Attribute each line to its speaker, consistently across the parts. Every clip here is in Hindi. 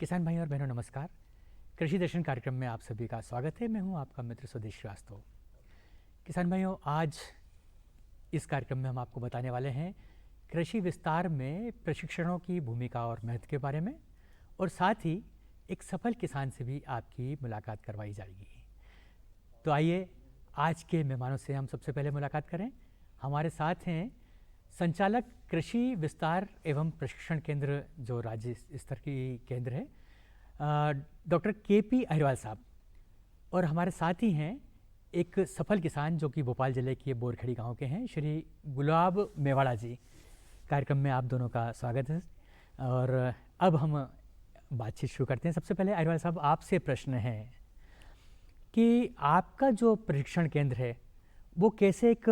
Speaker 1: किसान भाई और बहनों नमस्कार। कृषि दर्शन कार्यक्रम में आप सभी का स्वागत है। मैं हूं आपका मित्र स्वदेश श्रीवास्तव। किसान भाइयों, आज इस कार्यक्रम में हम आपको बताने वाले हैं कृषि विस्तार में प्रशिक्षणों की भूमिका और महत्व के बारे में, और साथ ही एक सफल किसान से भी आपकी मुलाकात करवाई जाएगी। तो आइए आज के मेहमानों से हम सबसे पहले मुलाकात करें। हमारे साथ हैं संचालक कृषि विस्तार एवं प्रशिक्षण केंद्र, जो राज्य स्तर की केंद्र है, डॉक्टर केपी अहिरवाल साहब, और हमारे साथ ही हैं एक सफल किसान जो कि भोपाल जिले के बोरखेड़ी गांव के हैं, श्री गुलाब मेवाड़ा जी। कार्यक्रम में आप दोनों का स्वागत है। और अब हम बातचीत शुरू करते हैं। सबसे पहले अहिरवाल साहब, आपसे प्रश्न है कि आपका जो प्रशिक्षण केंद्र है वो कैसे एक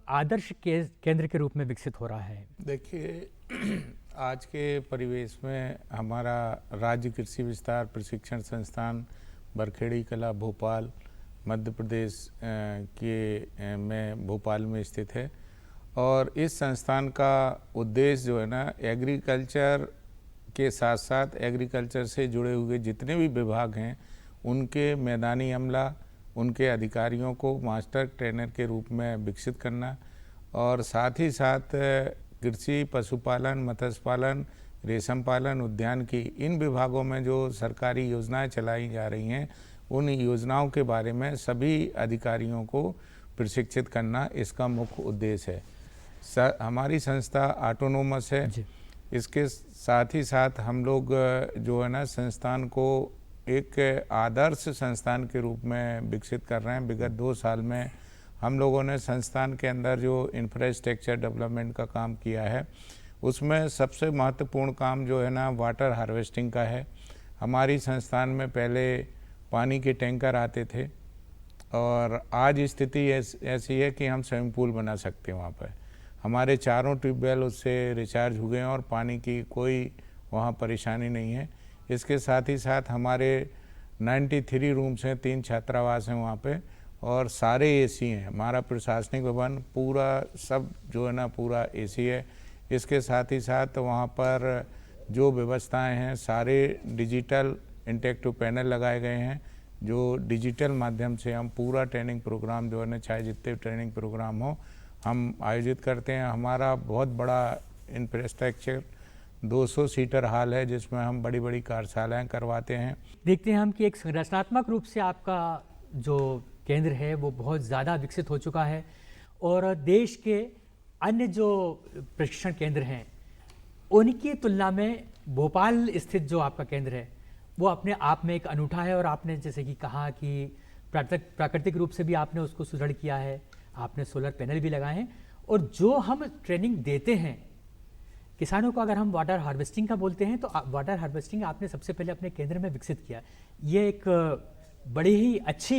Speaker 1: आदर्श केंद्र के रूप में विकसित हो रहा है?
Speaker 2: देखिए, आज के परिवेश में हमारा राज्य कृषि विस्तार प्रशिक्षण संस्थान बरखेड़ी कला भोपाल मध्य प्रदेश में भोपाल में स्थित है। और इस संस्थान का उद्देश्य जो है ना, एग्रीकल्चर के साथ साथ एग्रीकल्चर से जुड़े हुए जितने भी विभाग हैं उनके मैदानी अमला, उनके अधिकारियों को मास्टर ट्रेनर के रूप में विकसित करना, और साथ ही साथ कृषि, पशुपालन, मत्स्य पालन, रेशम पालन, उद्यान की इन विभागों में जो सरकारी योजनाएं चलाई जा रही हैं उन योजनाओं के बारे में सभी अधिकारियों को प्रशिक्षित करना इसका मुख्य उद्देश्य है। हमारी संस्था ऑटोनोमस है। इसके साथ ही साथ हम लोग जो है ना, संस्थान को एक आदर्श संस्थान के रूप में विकसित कर रहे हैं। विगत 2 साल में हम लोगों ने संस्थान के अंदर जो इंफ्रास्ट्रक्चर डेवलपमेंट का काम किया है उसमें सबसे महत्वपूर्ण काम जो है ना, वाटर हार्वेस्टिंग का है। हमारी संस्थान में पहले पानी के टैंकर आते थे और आज स्थिति ऐसी है कि हम स्विमिंग पूल बना सकते हैं वहाँ पर। हमारे चारों ट्यूबवेल उससे रिचार्ज हो गए हैं और पानी की कोई वहाँ परेशानी नहीं है। इसके साथ ही साथ हमारे 93 रूम्स हैं, 3 छात्रावास हैं वहाँ पे, और सारे एसी हैं। हमारा प्रशासनिक भवन पूरा सब जो है ना, पूरा एसी है। इसके साथ ही साथ वहाँ पर जो व्यवस्थाएं हैं सारे डिजिटल इंटरेक्टिव पैनल लगाए गए हैं, जो डिजिटल माध्यम से हम पूरा ट्रेनिंग प्रोग्राम जो है ना, चाहे जितने ट्रेनिंग प्रोग्राम हो हम आयोजित करते हैं। हमारा बहुत बड़ा इंफ्रास्ट्रक्चर 200 सीटर हॉल है जिसमें हम बड़ी बड़ी कार्यशालाएं करवाते हैं।
Speaker 1: देखते हैं हम कि एक संरचनात्मक रूप से आपका जो केंद्र है वो बहुत ज़्यादा विकसित हो चुका है, और देश के अन्य जो प्रशिक्षण केंद्र हैं उनकी तुलना में भोपाल स्थित जो आपका केंद्र है वो अपने आप में एक अनूठा है। और आपने जैसे कि कहा कि प्राकृतिक रूप से भी आपने उसको सुदृढ़ किया है, आपने सोलर पैनल भी लगाए हैं, और जो हम ट्रेनिंग देते हैं किसानों को, अगर हम वाटर हार्वेस्टिंग का बोलते हैं तो वाटर हार्वेस्टिंग आपने सबसे पहले अपने केंद्र में विकसित किया। ये एक बड़ी ही अच्छी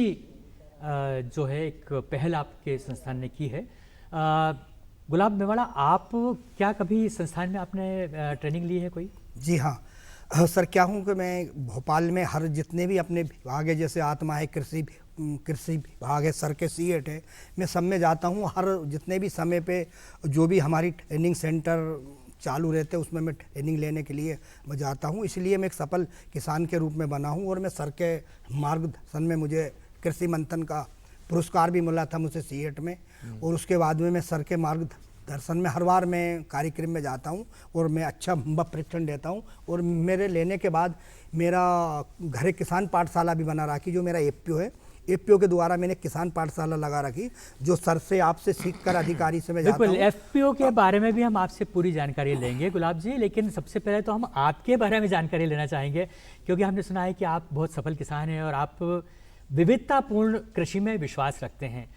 Speaker 1: जो है एक पहल आपके संस्थान ने की है। गुलाब मेवाड़ा, आप क्या कभी संस्थान में आपने ट्रेनिंग ली है कोई?
Speaker 3: जी हाँ सर, क्या हूँ कि मैं भोपाल में हर जितने भी अपने विभाग है, जैसे आत्मा है, कृषि विभाग है, सर के सीएट है, मैं सब में जाता हूँ। हर जितने भी समय पे जो भी हमारी ट्रेनिंग सेंटर चालू रहते हैं उसमें मैं ट्रेनिंग लेने के लिए मैं जाता हूँ। इसलिए मैं एक सफल किसान के रूप में बना हूँ। और मैं सर के मार्गदर्शन में मुझे कृषि मंथन का पुरस्कार भी मिला था मुझसे सीएट में, और उसके बाद में मैं सर के मार्गदर्शन में हर बार मैं कार्यक्रम में जाता हूँ और मैं अच्छा प्रशिक्षण देता हूँ। और मेरे लेने के बाद मेरा घर किसान पाठशाला भी बना रखी, जो मेरा एफपीओ है। एफपीओ के द्वारा मैंने किसान पाठशाला लगा रखी, जो सर से आपसे सीखकर अधिकारी से मैं जाता हूँ।
Speaker 1: बिल्कुल, एफपीओ के बारे में भी हम आपसे पूरी जानकारी लेंगे गुलाब जी, लेकिन सबसे पहले तो हम आपके बारे में जानकारी लेना चाहेंगे, क्योंकि हमने सुना है कि आप बहुत सफल किसान हैं और आप विविधतापूर्ण कृषि में विश्वास रखते हैं।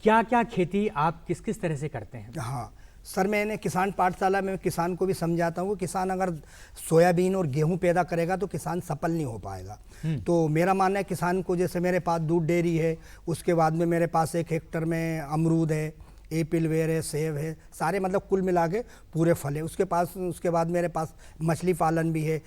Speaker 1: क्या क्या खेती आप किस किस तरह से करते हैं?
Speaker 3: हाँ सर, मैंने किसान पाठशाला में किसान को भी समझाता हूँ कि किसान अगर सोयाबीन और गेहूं पैदा करेगा तो किसान सफल नहीं हो पाएगा। तो मेरा मानना है किसान को, जैसे मेरे पास दूध डेयरी है, उसके बाद में मेरे पास 1 हेक्टर में अमरूद है, एप्पल वेयर है, सेब है, सारे मतलब कुल मिला के पूरे फल है। उसके बाद मेरे पास मछली पालन भी है,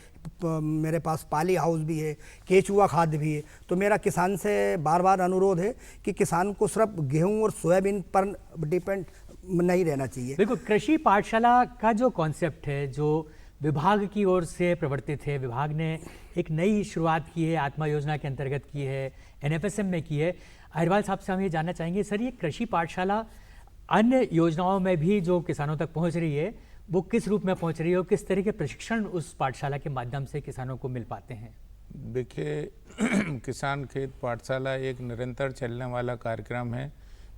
Speaker 3: मेरे पास पाली हाउस भी है, केचुआ खाद भी है। तो मेरा किसान से बार बार अनुरोध है कि किसान को सिर्फ गेहूं और सोयाबीन पर डिपेंड नहीं रहना चाहिए।
Speaker 1: बिल्कुल, कृषि पाठशाला का जो कॉन्सेप्ट है, जो विभाग की ओर से प्रवर्तित है। विभाग ने एक नई शुरुआत की है, आत्मा योजना के अंतर्गत की है, एनएफएसएम में की है। अहिरवाल साहब से हम ये जानना चाहेंगे, सर ये कृषि पाठशाला अन्य योजनाओं में भी जो किसानों तक पहुंच रही है वो किस रूप में पहुंच रही है और किस तरह के प्रशिक्षण उस पाठशाला के माध्यम से किसानों को मिल पाते हैं?
Speaker 2: देखिए किसान खेत पाठशाला एक निरंतर चलने वाला कार्यक्रम है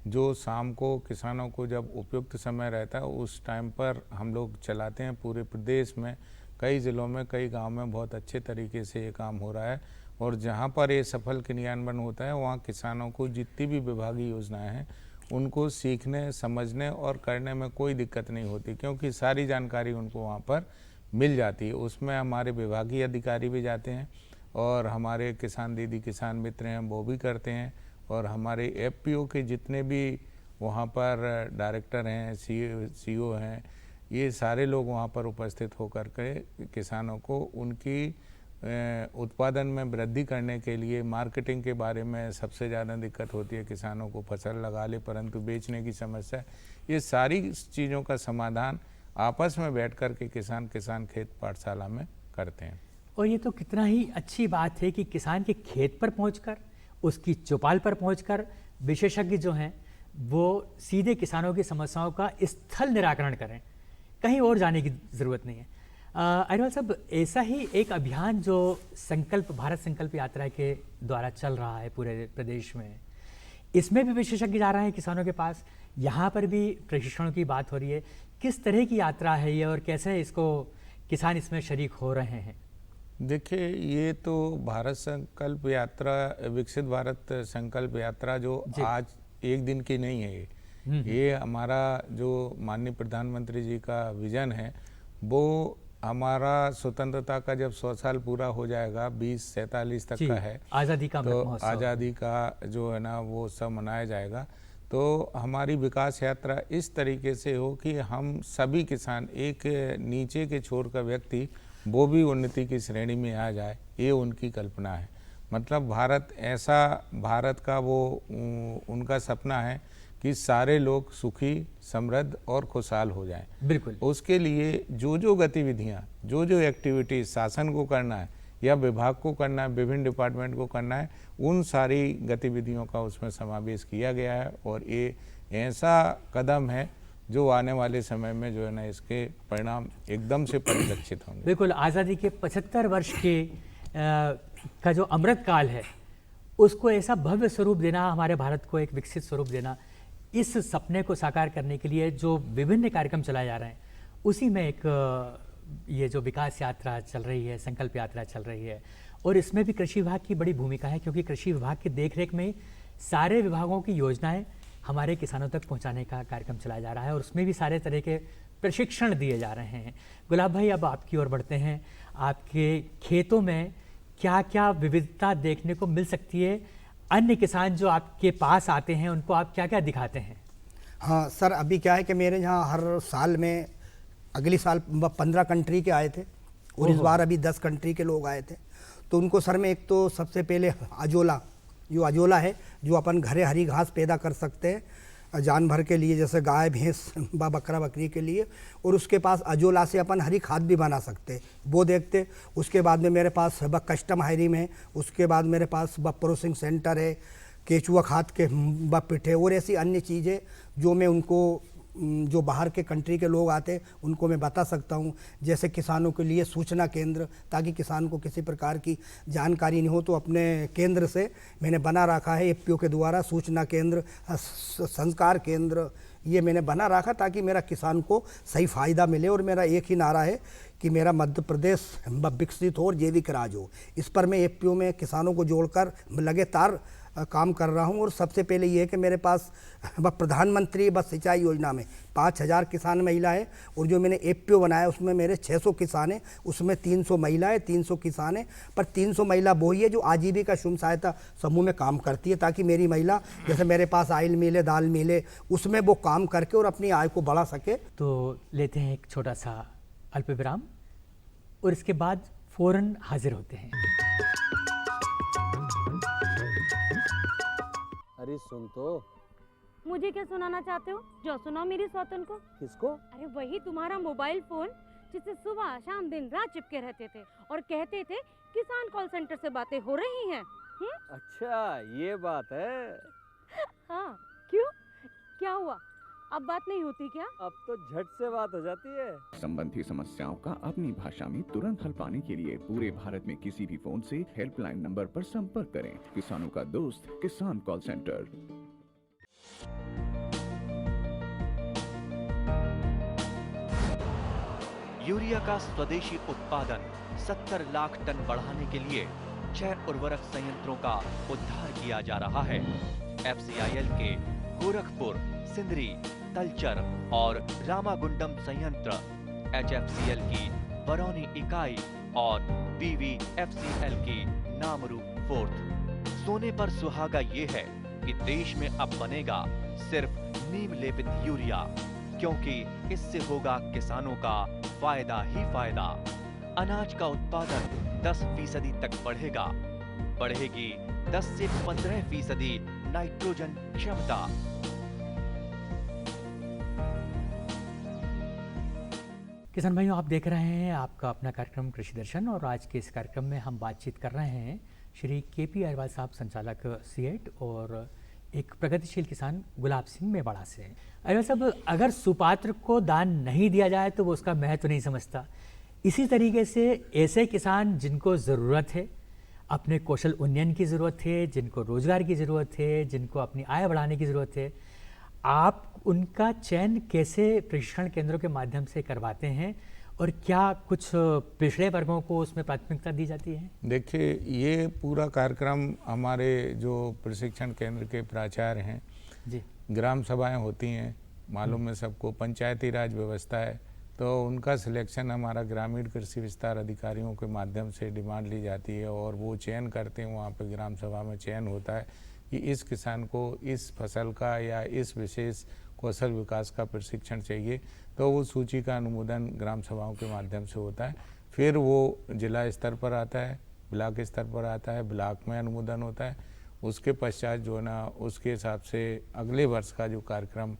Speaker 2: जो शाम को किसानों को जब उपयुक्त समय रहता है उस टाइम पर हम लोग चलाते हैं। पूरे प्रदेश में कई ज़िलों में, कई गांव में बहुत अच्छे तरीके से ये काम हो रहा है और जहां पर ये सफल क्रियान्वयन होता है वहां किसानों को जितनी भी विभागीय योजनाएं हैं उनको सीखने, समझने और करने में कोई दिक्कत नहीं होती, क्योंकि सारी जानकारी उनको वहाँ पर मिल जाती है। उसमें हमारे विभागीय अधिकारी भी जाते हैं और हमारे किसान दीदी, किसान मित्र हैं वो भी करते हैं और हमारे एफपीओ के जितने भी वहाँ पर डायरेक्टर हैं, सीईओ हैं, ये सारे लोग वहाँ पर उपस्थित होकर के किसानों को उनकी उत्पादन में वृद्धि करने के लिए, मार्केटिंग के बारे में सबसे ज़्यादा दिक्कत होती है किसानों को, फसल लगा ले परंतु बेचने की समस्या, ये सारी चीज़ों का समाधान आपस में बैठ कर के किसान खेत पाठशाला में करते हैं।
Speaker 1: और ये तो कितना ही अच्छी बात है कि किसान के खेत पर पहुंचकर, उसकी चौपाल पर पहुंचकर विशेषज्ञ जो हैं वो सीधे किसानों की समस्याओं का स्थल निराकरण करें, कहीं और जाने की ज़रूरत नहीं है। अहिरवाल साहब, ऐसा ही एक अभियान जो भारत संकल्प यात्रा के द्वारा चल रहा है पूरे प्रदेश में, इसमें भी विशेषज्ञ जा रहे हैं किसानों के पास, यहाँ पर भी प्रशिक्षण की बात हो रही है। किस तरह की यात्रा है ये और कैसे इसको किसान इसमें शरीक हो रहे हैं?
Speaker 2: देखिए, ये तो भारत संकल्प यात्रा, विकसित भारत संकल्प यात्रा जो आज एक दिन की नहीं है, ये हमारा जो माननीय प्रधानमंत्री जी का विजन है वो हमारा स्वतंत्रता का जब 100 साल पूरा हो जाएगा, 2047 तक का है,
Speaker 1: आज़ादी का
Speaker 2: तो आज़ादी का जो है ना वो सब मनाया जाएगा। तो हमारी विकास यात्रा इस तरीके से हो कि हम सभी किसान, एक नीचे के छोर का व्यक्ति वो भी उन्नति की श्रेणी में आ जाए, ये उनकी कल्पना है। मतलब भारत का वो उनका सपना है कि सारे लोग सुखी, समृद्ध और खुशहाल हो जाएं।
Speaker 1: बिल्कुल।
Speaker 2: उसके लिए जो गतिविधियां, जो एक्टिविटीज शासन को करना है या विभाग को करना है, विभिन्न डिपार्टमेंट को करना है, उन सारी गतिविधियों का उसमें समावेश किया गया है और ये ऐसा कदम है जो आने वाले समय में जो है ना इसके परिणाम एकदम से परिलक्षित होंगे।
Speaker 1: बिल्कुल, आज़ादी के 75 वर्ष के का जो अमृत काल है उसको ऐसा भव्य स्वरूप देना, हमारे भारत को एक विकसित स्वरूप देना, इस सपने को साकार करने के लिए जो विभिन्न कार्यक्रम चलाए जा रहे हैं उसी में एक ये जो विकास यात्रा चल रही है, संकल्प यात्रा चल रही है, और इसमें भी कृषि विभाग की बड़ी भूमिका है, क्योंकि कृषि विभाग की देखरेख में सारे विभागों की योजनाएं हमारे किसानों तक पहुंचाने का कार्यक्रम चलाया जा रहा है और उसमें भी सारे तरह के प्रशिक्षण दिए जा रहे हैं। गुलाब भाई, अब आपकी ओर बढ़ते हैं। आपके खेतों में क्या क्या विविधता देखने को मिल सकती है? अन्य किसान जो आपके पास आते हैं उनको आप क्या क्या दिखाते हैं?
Speaker 3: हाँ सर, अभी क्या है कि मेरे यहाँ हर साल में, अगली साल 15 कंट्री के आए थे और इस बार अभी 10 कंट्री के लोग आए थे। तो उनको सर में एक तो सबसे पहले अजोला है जो अपन घरे हरी घास पैदा कर सकते हैं जानवर के लिए, जैसे गाय, भैंस, बकरा, बकरी के लिए, और उसके पास अजोला से अपन हरी खाद भी बना सकते हैं, वो देखते। उसके बाद में मेरे पास कस्टम हायरिंग है, उसके बाद मेरे पास प्रोसेसिंग सेंटर है, केचुआ खाद के पिठे और ऐसी अन्य चीज़ें जो मैं उनको, जो बाहर के कंट्री के लोग आते हैं उनको मैं बता सकता हूँ। जैसे किसानों के लिए सूचना केंद्र, ताकि किसान को किसी प्रकार की जानकारी नहीं हो, तो अपने केंद्र से मैंने बना रखा है एफपीओ के द्वारा सूचना केंद्र, संस्कार केंद्र, ये मैंने बना रखा ताकि मेरा किसान को सही फ़ायदा मिले। और मेरा एक ही नारा है कि मेरा मध्य प्रदेश विकसित हो और जैविक राज हो। इस पर मैं एफपीओ में किसानों को जोड़कर लगातार काम कर रहा हूं। और सबसे पहले ये है कि मेरे पास प्रधानमंत्री सिंचाई योजना में 5000 किसान महिला है, और जो मैंने एफपीओ बनाया उसमें मेरे 600 किसान हैं, उसमें 300 महिलाएं, 300 किसान हैं। पर 300 महिला वो ही है जो आजीविका स्वयं सहायता समूह में काम करती है, ताकि मेरी महिला, जैसे मेरे पास आयल मिल है, दाल मिल है, उसमें वो काम करके और अपनी आय को बढ़ा सके।
Speaker 1: तो लेते हैं एक छोटा सा अल्प विराम और इसके बाद फौरन हाजिर होते हैं।
Speaker 4: अरे सुन तो।
Speaker 5: मुझे क्या सुनाना चाहते हो? जो सुनाओ मेरी सौतन को।
Speaker 4: किसको?
Speaker 5: अरे वही तुम्हारा मोबाइल फोन
Speaker 4: जिससे सुबह शाम दिन रात चिपके रहते थे और कहते थे किसान कॉल सेंटर से बातें हो रही हैं।
Speaker 5: अच्छा, ये बात है।
Speaker 4: हाँ, क्यों? क्या हुआ? अब बात नहीं होती क्या?
Speaker 5: अब तो झट से बात हो जाती है।
Speaker 6: संबंधी समस्याओं का अपनी भाषा में तुरंत हल पाने के लिए पूरे भारत में किसी भी फोन से हेल्पलाइन नंबर पर संपर्क करें। किसानों का दोस्त किसान कॉल सेंटर।
Speaker 7: यूरिया का स्वदेशी उत्पादन 70 लाख टन बढ़ाने के लिए 6 उर्वरक संयंत्रों का उद्धार किया जा रहा है। FCIL के गोरखपुर, सिंदरी, तलचर और रामागुंडम संयंत्र, HFCL की बरौनी इकाई और BVFCL की नामरू फोर्थ। सोने पर सुहागा ये है कि देश में अब बनेगा सिर्फ नीम लेपित यूरिया, क्योंकि इससे होगा किसानों का फायदा ही फायदा। अनाज का उत्पादन 10% तक बढ़ेगा। बढ़ेगी 10 से 15% नाइट्रोजन क्षमता।
Speaker 1: किसान भाइयों, आप देख रहे हैं आपका अपना कार्यक्रम कृषि दर्शन और आज के इस कार्यक्रम में हम बातचीत कर रहे हैं श्री KP अग्रवाल साहब, संचालक सीएट, और एक प्रगतिशील किसान गुलाब सिंह मेवाड़ा से। अग्रवाल साहब, अगर सुपात्र को दान नहीं दिया जाए तो वो उसका महत्व नहीं समझता। इसी तरीके से ऐसे किसान जिनको ज़रूरत है, अपने कौशल उन्नयन की ज़रूरत है, जिनको रोज़गार की ज़रूरत है, जिनको अपनी आय बढ़ाने की ज़रूरत है, आप उनका चयन कैसे प्रशिक्षण केंद्रों के माध्यम से करवाते हैं और क्या कुछ पिछड़े वर्गों को उसमें प्राथमिकता दी जाती है?
Speaker 2: देखिए, ये पूरा कार्यक्रम हमारे जो प्रशिक्षण केंद्र के प्राचार्य हैं
Speaker 1: जी,
Speaker 2: ग्राम सभाएं होती हैं, मालूम है सबको, पंचायती राज व्यवस्था है, तो उनका सिलेक्शन हमारा ग्रामीण कृषि विस्तार अधिकारियों के माध्यम से डिमांड ली जाती है और वो चयन करते हैं। वहाँ पे ग्राम सभा में चयन होता है कि इस किसान को इस फसल का या इस विशेष कौशल विकास का प्रशिक्षण चाहिए, तो वो सूची का अनुमोदन ग्राम सभाओं के माध्यम से होता है। फिर वो जिला स्तर पर आता है, ब्लॉक स्तर पर आता है, ब्लॉक में अनुमोदन होता है। उसके पश्चात जो है ना, उसके हिसाब से अगले वर्ष का जो कार्यक्रम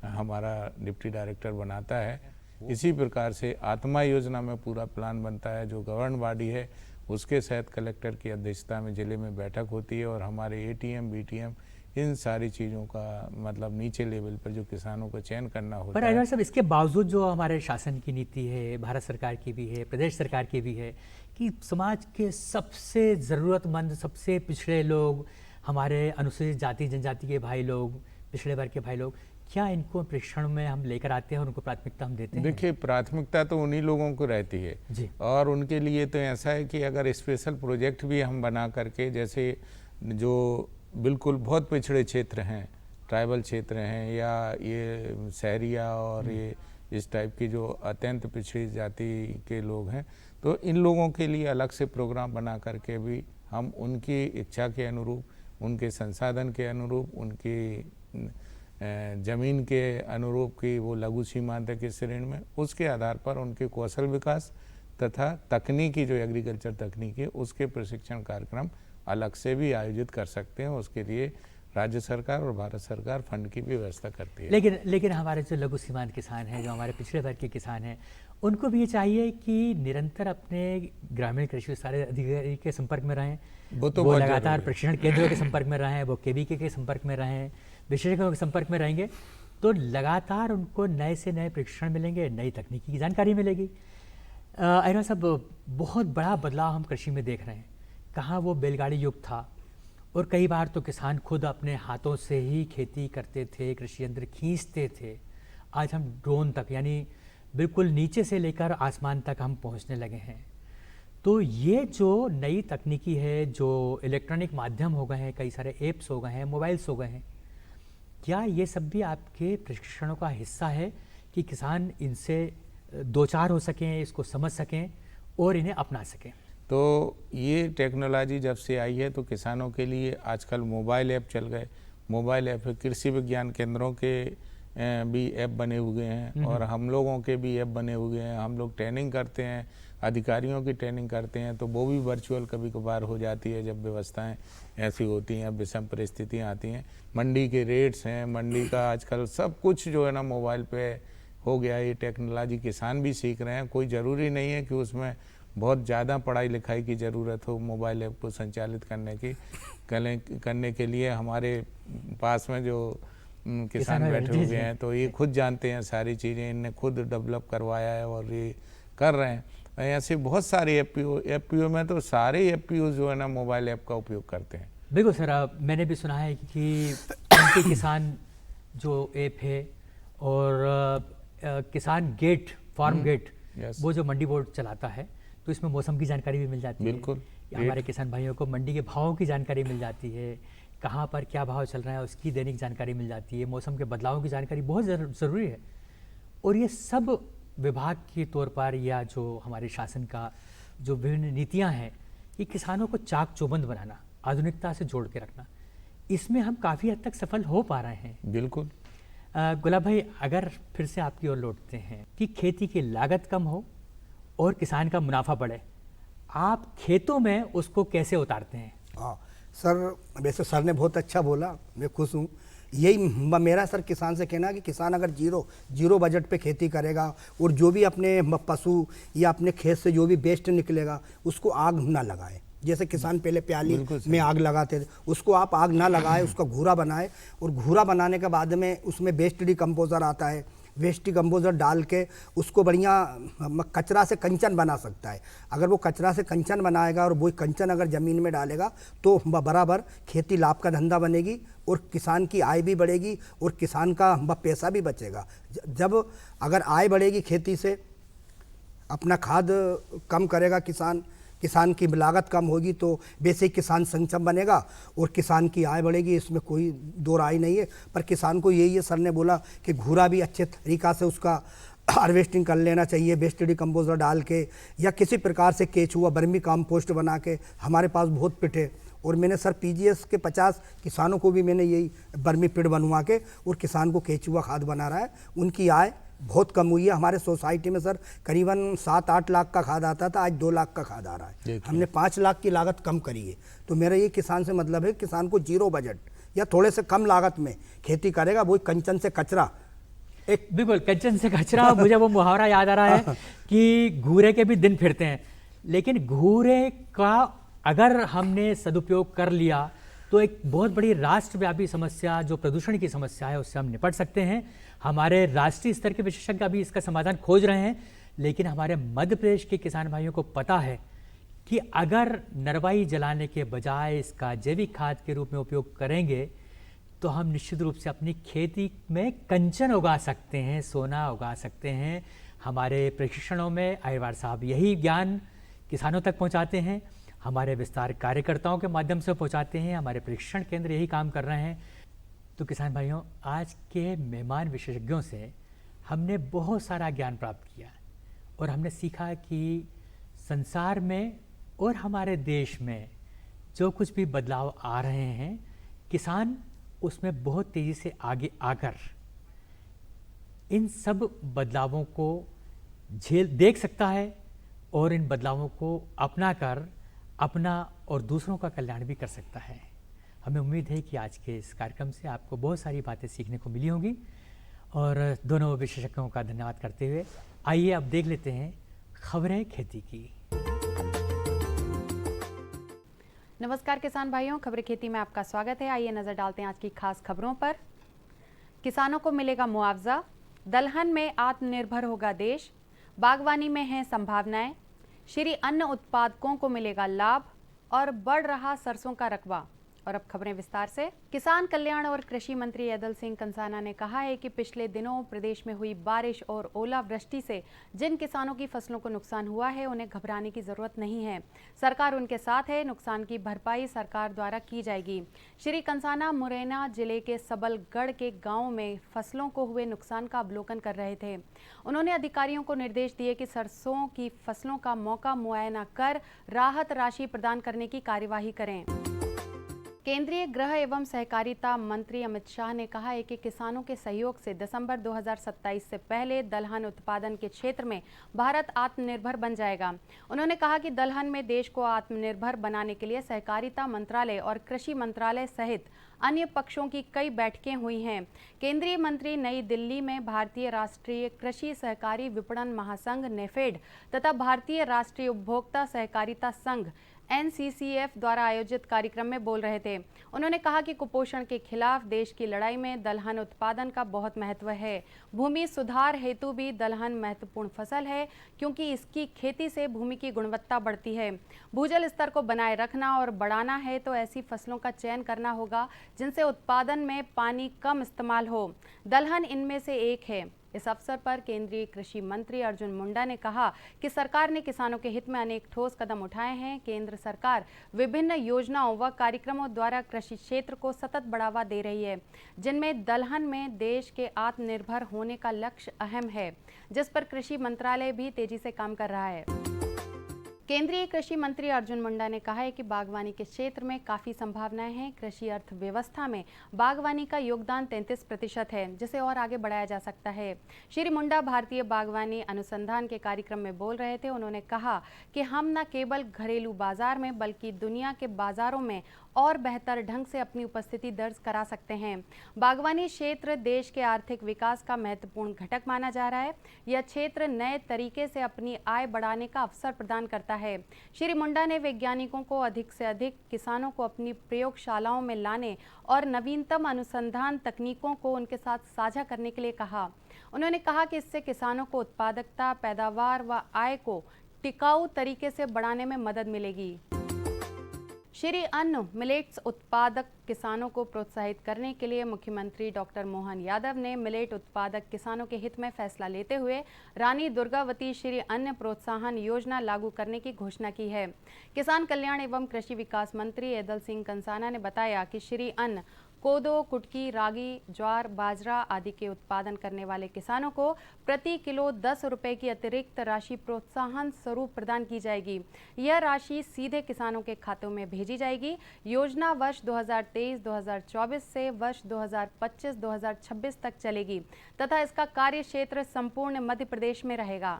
Speaker 2: हमारा डिप्टी डायरेक्टर बनाता है। इसी प्रकार से आत्मा योजना में पूरा प्लान बनता है, जो गवर्न बॉडी है उसके साथ कलेक्टर की अध्यक्षता में जिले में बैठक होती है और हमारे ATM, BTM इन सारी चीज़ों का मतलब नीचे लेवल पर जो किसानों को चयन करना होता
Speaker 1: पर
Speaker 2: है।
Speaker 1: अग्रवाल साहब, इसके बावजूद जो हमारे शासन की नीति है, भारत सरकार की भी है, प्रदेश सरकार की भी है, कि समाज के सबसे ज़रूरतमंद, सबसे पिछड़े लोग, हमारे अनुसूचित जाति जनजाति के भाई लोग, पिछड़े वर्ग के भाई लोग, क्या इनको प्रशिक्षण में हम लेकर आते हैं और उनको प्राथमिकता हम देते हैं?
Speaker 2: देखिए, प्राथमिकता तो उन्हीं लोगों को रहती है
Speaker 1: जी,
Speaker 2: और उनके लिए तो ऐसा है कि अगर स्पेशल प्रोजेक्ट भी हम बना करके, जैसे जो बिल्कुल बहुत पिछड़े क्षेत्र हैं, ट्राइबल क्षेत्र हैं, या ये शहरिया और ये इस टाइप की जो अत्यंत पिछड़ी जाति के लोग हैं, तो इन लोगों के लिए अलग से प्रोग्राम बना करके भी हम उनकी इच्छा के अनुरूप, उनके संसाधन के अनुरूप, उनकी ज़मीन के अनुरूप की वो लघु सीमांत के श्रेणी में, उसके आधार पर उनके कौशल विकास तथा तकनीकी जो एग्रीकल्चर तकनीकी, उसके प्रशिक्षण कार्यक्रम अलग से भी आयोजित कर सकते हैं। उसके लिए राज्य सरकार और भारत सरकार फंड की भी व्यवस्था करती है।
Speaker 1: लेकिन हमारे जो लघु सीमांत किसान हैं, जो हमारे पिछड़े वर्ग के किसान हैं, उनको भी ये चाहिए कि निरंतर अपने ग्रामीण कृषि विस्तार अधिकारी के संपर्क में रहें, वो लगातार प्रशिक्षण केंद्रों के संपर्क में रहें, वो KVK के संपर्क में रहें, विशेषज्ञों के संपर्क में रहेंगे तो लगातार उनको नए से नए प्रशिक्षण मिलेंगे, नई तकनीकी की जानकारी मिलेगी। अग्रवाल साहब, बहुत बड़ा बदलाव हम कृषि में देख रहे हैं। कहाँ वो बैलगाड़ी युग था और कई बार तो किसान खुद अपने हाथों से ही खेती करते थे, कृषि यंत्र खींचते थे। आज हम ड्रोन तक, यानी बिल्कुल नीचे से लेकर आसमान तक हम पहुंचने लगे हैं। तो ये जो नई तकनीकी है, जो इलेक्ट्रॉनिक माध्यम हो गए हैं, कई सारे ऐप्स हो गए हैं, मोबाइल्स हो गए हैं, क्या ये सब भी आपके प्रशिक्षणों का हिस्सा है कि किसान इनसे दो चार हो सकें, इसको समझ सकें और इन्हें अपना सकें?
Speaker 2: तो ये टेक्नोलॉजी जब से आई है तो किसानों के लिए आजकल मोबाइल ऐप चल गए। मोबाइल ऐप कृषि विज्ञान केंद्रों के भी ऐप बने हुए हैं और हम लोगों के भी ऐप बने हुए हैं। हम लोग ट्रेनिंग करते हैं, अधिकारियों की ट्रेनिंग करते हैं, तो वो भी वर्चुअल कभी कभार हो जाती है जब व्यवस्थाएं ऐसी होती हैं, विषम परिस्थितियां आती हैं। मंडी के रेट्स हैं, मंडी का आजकल सब कुछ जो है ना मोबाइल पे हो गया, ये टेक्नोलॉजी किसान भी सीख रहे हैं। कोई ज़रूरी नहीं है कि उसमें बहुत ज़्यादा पढ़ाई लिखाई की ज़रूरत हो मोबाइल ऐप को संचालित करने के लिए। हमारे पास में जो किसान बैठे हुए हैं तो ये खुद जानते हैं सारी चीज़ें, इनने खुद डेवलप करवाया है और ये कर रहे हैं। ऐसे बहुत सारे एफ में तो सारे एफ जो है ना मोबाइल ऐप का उपयोग करते हैं।
Speaker 1: बिल्कुल सर, मैंने भी सुना है कि एमपी किसान जो ऐप है और किसान गेट, फार्म गेट, वो जो मंडी बोर्ड चलाता है, तो इसमें मौसम की जानकारी भी मिल जाती है।
Speaker 2: बिल्कुल,
Speaker 1: हमारे किसान भाइयों को मंडी के भावों की जानकारी मिल जाती है, कहाँ पर क्या भाव चल रहा है उसकी दैनिक जानकारी मिल जाती है, मौसम के बदलावों की जानकारी बहुत ज़रूरी है। और ये सब विभाग के तौर पर या जो हमारे शासन का जो विभिन्न नीतियाँ हैं, ये किसानों को चाक चौबंद बनाना, आधुनिकता से जोड़ के रखना, इसमें हम काफ़ी हद तक सफल हो पा रहे हैं।
Speaker 2: बिल्कुल।
Speaker 1: गुलाब भाई, अगर फिर से आपकी ओर लौटते हैं कि खेती की लागत कम हो और किसान का मुनाफा बढ़े, आप खेतों में उसको कैसे उतारते हैं?
Speaker 3: हाँ सर, वैसे सर ने बहुत अच्छा बोला, मैं खुश हूँ। यही मेरा सर किसान से कहना कि किसान अगर जीरो बजट पे खेती करेगा और जो भी अपने पशु या अपने खेत से जो भी वेस्ट निकलेगा उसको आग ना लगाए। जैसे किसान पहले प्याली में आग लगाते थे, उसको आप आग ना लगाए, उसका घूरा बनाए, और घूरा बनाने के बाद में उसमें वेस्ट डिकम्पोज़र आता है, वेस्ट डिकम्पोज़र डाल के उसको बढ़िया कचरा से कंचन बना सकता है। अगर वो कचरा से कंचन बनाएगा और वो कंचन अगर ज़मीन में डालेगा तो बराबर खेती लाभ का धंधा बनेगी और किसान की आय भी बढ़ेगी और किसान का पैसा भी बचेगा। जब अगर आय बढ़ेगी खेती से, अपना खाद कम करेगा किसान की लागत कम होगी तो वैसे ही किसान सक्षम बनेगा और किसान की आय बढ़ेगी, इसमें कोई दो राय नहीं है। पर किसान को यही है, सर ने बोला कि घूरा भी अच्छे तरीक़ा से उसका हार्वेस्टिंग कर लेना चाहिए, वेस्ट डिकम्पोज़र डाल के या किसी प्रकार से केचुआ वर्मी कंपोस्ट बना के। हमारे पास बहुत पिट है और मैंने सर पीजीएस के 50 किसानों को भी मैंने यही वर्मी पिट बनवा के और किसान को केचुआ खाद बना रहा है। उनकी आय बहुत कम हुई है। हमारे सोसाइटी में सर करीबन 7-8 लाख का खाद आता था, आज 2 लाख का खाद आ रहा है। हमने 5 लाख की लागत कम करी है। तो मेरा ये किसान से मतलब है, किसान को जीरो बजट या थोड़े से कम लागत में खेती करेगा, वही कंचन से कचरा।
Speaker 1: बिल्कुल, कंचन से कचरा, मुझे वो मुहावरा याद आ रहा है कि घूरे के भी दिन फिरते हैं, लेकिन घूरे का अगर हमने सदुपयोग कर लिया तो एक बहुत बड़ी राष्ट्रव्यापी समस्या जो प्रदूषण की समस्या है उससे हम निपट सकते हैं। हमारे राष्ट्रीय स्तर के विशेषज्ञ अभी इसका समाधान खोज रहे हैं, लेकिन हमारे मध्य प्रदेश के किसान भाइयों को पता है कि अगर नरवाई जलाने के बजाय इसका जैविक खाद के रूप में उपयोग करेंगे तो हम निश्चित रूप से अपनी खेती में कंचन उगा सकते हैं, सोना उगा सकते हैं। हमारे प्रशिक्षणों में अहिरवार साहब यही ज्ञान किसानों तक पहुंचाते हैं, हमारे विस्तार कार्यकर्ताओं के माध्यम से पहुंचाते हैं, हमारे प्रशिक्षण केंद्र यही काम कर रहे हैं। तो किसान भाइयों, आज के मेहमान विशेषज्ञों से हमने बहुत सारा ज्ञान प्राप्त किया और हमने सीखा कि संसार में और हमारे देश में जो कुछ भी बदलाव आ रहे हैं, किसान उसमें बहुत तेज़ी से आगे आकर इन सब बदलावों को देख सकता है और इन बदलावों को अपनाकर अपना और दूसरों का कल्याण भी कर सकता है। हमें उम्मीद है कि आज के इस कार्यक्रम से आपको बहुत सारी बातें सीखने को मिली होंगी और दोनों विशेषज्ञों का धन्यवाद करते हुए आइए अब देख लेते हैं खबरें खेती की।
Speaker 8: नमस्कार किसान भाइयों, खबरें खेती में आपका स्वागत है। आइए नजर डालते हैं आज की खास खबरों पर। किसानों को मिलेगा मुआवजा, दलहन में आत्मनिर्भर होगा देश, बागवानी में हैं संभावनाएं, श्री अन्न उत्पादकों को मिलेगा लाभ और बढ़ रहा सरसों का रकबा। और अब खबरें विस्तार से। किसान कल्याण और कृषि मंत्री यदल सिंह कंसाना ने कहा है कि पिछले दिनों प्रदेश में हुई बारिश और ओलावृष्टि से जिन किसानों की फसलों को नुकसान हुआ है उन्हें घबराने की जरूरत नहीं है। सरकार उनके साथ है, नुकसान की भरपाई सरकार द्वारा की जाएगी। श्री कंसाना मुरैना जिले के सबलगढ़ के गाँव में फसलों को हुए नुकसान का अवलोकन कर रहे थे। उन्होंने अधिकारियों को निर्देश दिए कि सरसों की फसलों का मौका मुआयना कर राहत राशि प्रदान करने की कार्यवाही करें। केंद्रीय गृह एवं सहकारिता मंत्री अमित शाह ने कहा है कि किसानों के सहयोग से दिसंबर 2027 से पहले दलहन उत्पादन के क्षेत्र में भारत आत्मनिर्भर बन जाएगा। उन्होंने कहा कि दलहन में देश को आत्मनिर्भर बनाने के लिए सहकारिता मंत्रालय और कृषि मंत्रालय सहित अन्य पक्षों की कई बैठकें हुई हैं। केंद्रीय मंत्री नई दिल्ली में भारतीय राष्ट्रीय कृषि सहकारी विपणन महासंघ नेफेड तथा भारतीय राष्ट्रीय उपभोक्ता सहकारिता संघ NCCF द्वारा आयोजित कार्यक्रम में बोल रहे थे। उन्होंने कहा कि कुपोषण के खिलाफ देश की लड़ाई में दलहन उत्पादन का बहुत महत्व है। भूमि सुधार हेतु भी दलहन महत्वपूर्ण फसल है, क्योंकि इसकी खेती से भूमि की गुणवत्ता बढ़ती है। भूजल स्तर को बनाए रखना और बढ़ाना है तो ऐसी फसलों का चयन करना होगा जिनसे उत्पादन में पानी कम इस्तेमाल हो। दलहन इनमें से एक है। इस अवसर पर केंद्रीय कृषि मंत्री अर्जुन मुंडा ने कहा कि सरकार ने किसानों के हित में अनेक ठोस कदम उठाए हैं। केंद्र सरकार विभिन्न योजनाओं व कार्यक्रमों द्वारा कृषि क्षेत्र को सतत बढ़ावा दे रही है, जिनमें दलहन में देश के आत्मनिर्भर होने का लक्ष्य अहम है, जिस पर कृषि मंत्रालय भी तेजी से काम कर रहा है। केंद्रीय कृषि मंत्री अर्जुन मुंडा ने कहा है कि बागवानी के क्षेत्र में काफ़ी संभावनाएं हैं। कृषि अर्थव्यवस्था में बागवानी का योगदान 33% है, जिसे और आगे बढ़ाया जा सकता है। श्री मुंडा भारतीय बागवानी अनुसंधान के कार्यक्रम में बोल रहे थे। उन्होंने कहा कि हम न केवल घरेलू बाजार में बल्कि दुनिया के बाजारों में और बेहतर ढंग से अपनी उपस्थिति दर्ज करा सकते हैं। बागवानी क्षेत्र देश के आर्थिक विकास का महत्वपूर्ण घटक माना जा रहा है। यह क्षेत्र नए तरीके से अपनी आय बढ़ाने का अवसर प्रदान करता है। श्री मुंडा ने वैज्ञानिकों को अधिक से अधिक किसानों को अपनी प्रयोगशालाओं में लाने और नवीनतम अनुसंधान तकनीकों को उनके साथ साझा करने के लिए कहा। उन्होंने कहा कि इससे किसानों को उत्पादकता, पैदावार व आय को टिकाऊ तरीके से बढ़ाने में मदद मिलेगी। श्री अन्न मिलेट्स उत्पादक किसानों को प्रोत्साहित करने के लिए मुख्यमंत्री डॉक्टर मोहन यादव ने मिलेट उत्पादक किसानों के हित में फैसला लेते हुए रानी दुर्गावती श्री अन्न प्रोत्साहन योजना लागू करने की घोषणा की है। किसान कल्याण एवं कृषि विकास मंत्री ऐदल सिंह कंसाना ने बताया कि श्री अन्न कोदो, कुटकी, रागी, ज्वार, बाजरा आदि के उत्पादन करने वाले किसानों को प्रति किलो 10 रुपये की अतिरिक्त राशि प्रोत्साहन स्वरूप प्रदान की जाएगी। यह राशि सीधे किसानों के खातों में भेजी जाएगी। योजना वर्ष 2023-2024 से वर्ष 2025-2026 तक चलेगी तथा इसका कार्य क्षेत्र संपूर्ण मध्य प्रदेश में रहेगा।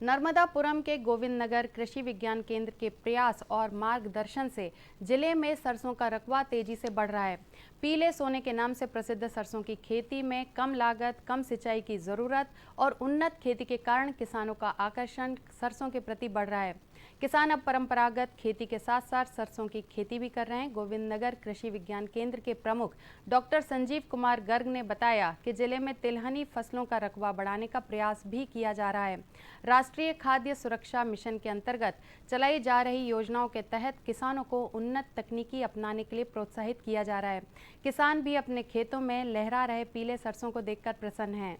Speaker 8: नर्मदापुरम के गोविंद नगर कृषि विज्ञान केंद्र के प्रयास और मार्गदर्शन से जिले में सरसों का रकबा तेजी से बढ़ रहा है। पीले सोने के नाम से प्रसिद्ध सरसों की खेती में कम लागत, कम सिंचाई की ज़रूरत और उन्नत खेती के कारण किसानों का आकर्षण सरसों के प्रति बढ़ रहा है। किसान अब परंपरागत खेती के साथ साथ सरसों की खेती भी कर रहे हैं। गोविंद नगर कृषि विज्ञान केंद्र के प्रमुख डॉक्टर संजीव कुमार गर्ग ने बताया कि जिले में तिलहनी फसलों का रकबा बढ़ाने का प्रयास भी किया जा रहा है। राष्ट्रीय खाद्य सुरक्षा मिशन के अंतर्गत चलाई जा रही योजनाओं के तहत किसानों को उन्नत तकनीकी अपनाने के लिए प्रोत्साहित किया जा रहा है। किसान भी अपने खेतों में लहरा रहे पीले सरसों को देखकर प्रसन्न हैं।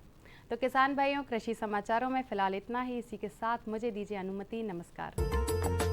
Speaker 8: तो किसान भाइयों, कृषि समाचारों में फिलहाल इतना ही। इसी के साथ मुझे दीजिए अनुमति। नमस्कार।